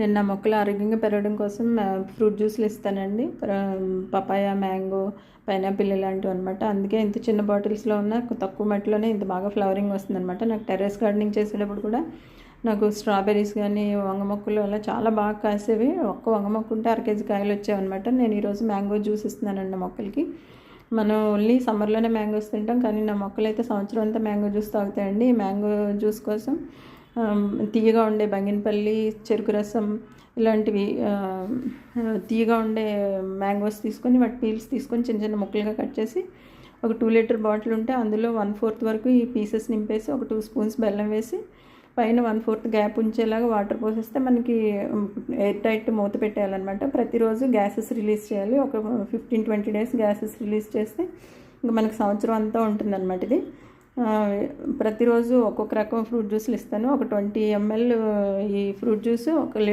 నేను నా మొక్కలు ఆరోగ్యంగా పెరగడం కోసం ఫ్రూట్ జ్యూస్లు ఇస్తానండి. పపాయ, మ్యాంగో, పైనాపిల్ ఇలాంటివి అనమాట. అందుకే ఇంత చిన్న బాటిల్స్లో ఉన్న తక్కువ మట్టిలోనే ఇంత బాగా ఫ్లవరింగ్ వస్తుందన్నమాట. నాకు టెర్రస్ గార్డెనింగ్ చేసేటప్పుడు కూడా నాకు స్ట్రాబెర్రీస్ కానీ, వంగ మొక్కలు అలా చాలా బాగా కాసేవి. ఒక్క వంగ మొక్క ఉంటే 1 కేజీ కాయలు వచ్చాయన్నమాట. నేను ఈరోజు మ్యాంగో జ్యూస్ ఇస్తున్నానండి మొక్కలకి. మనం ఓన్లీ సమ్మర్లోనే మ్యాంగోస్ తింటాం, కానీ నా మొక్కలు అయితే సంవత్సరం అంతా మ్యాంగో జ్యూస్ తాగుతాయండి. ఈ మ్యాంగో జ్యూస్ కోసం తీయగా ఉండే బంగినపల్లి, చెరుకు రసం ఇలాంటివి తీయగా ఉండే మ్యాంగోస్ తీసుకొని వాటి పీల్స్ తీసుకొని చిన్న చిన్న ముక్కలుగా కట్ చేసి ఒక 2 లీటర్ బాటిల్ ఉంటే అందులో 1/4 వరకు ఈ పీసెస్ నింపేసి ఒక 2 స్పూన్స్ బెల్లం వేసి పైన 1/4 గ్యాప్ ఉంచేలాగా వాటర్ పోసేస్తే మనకి ఎయిర్ టైట్ మూత పెట్టేయాలన్నమాట. ప్రతిరోజు గ్యాసెస్ రిలీజ్ చేయాలి. ఒక 15-20 డేస్ గ్యాసెస్ రిలీజ్ చేస్తే ఇంకా మనకి సంవత్సరం అంతా ఉంటుందన్నమాట. ఇది ప్రతిరోజు ఒక్కొక్క రకం ఫ్రూట్ జ్యూస్లు ఇస్తాను. ఒక 20 ml ఈ ఫ్రూట్ జ్యూస్, ఒక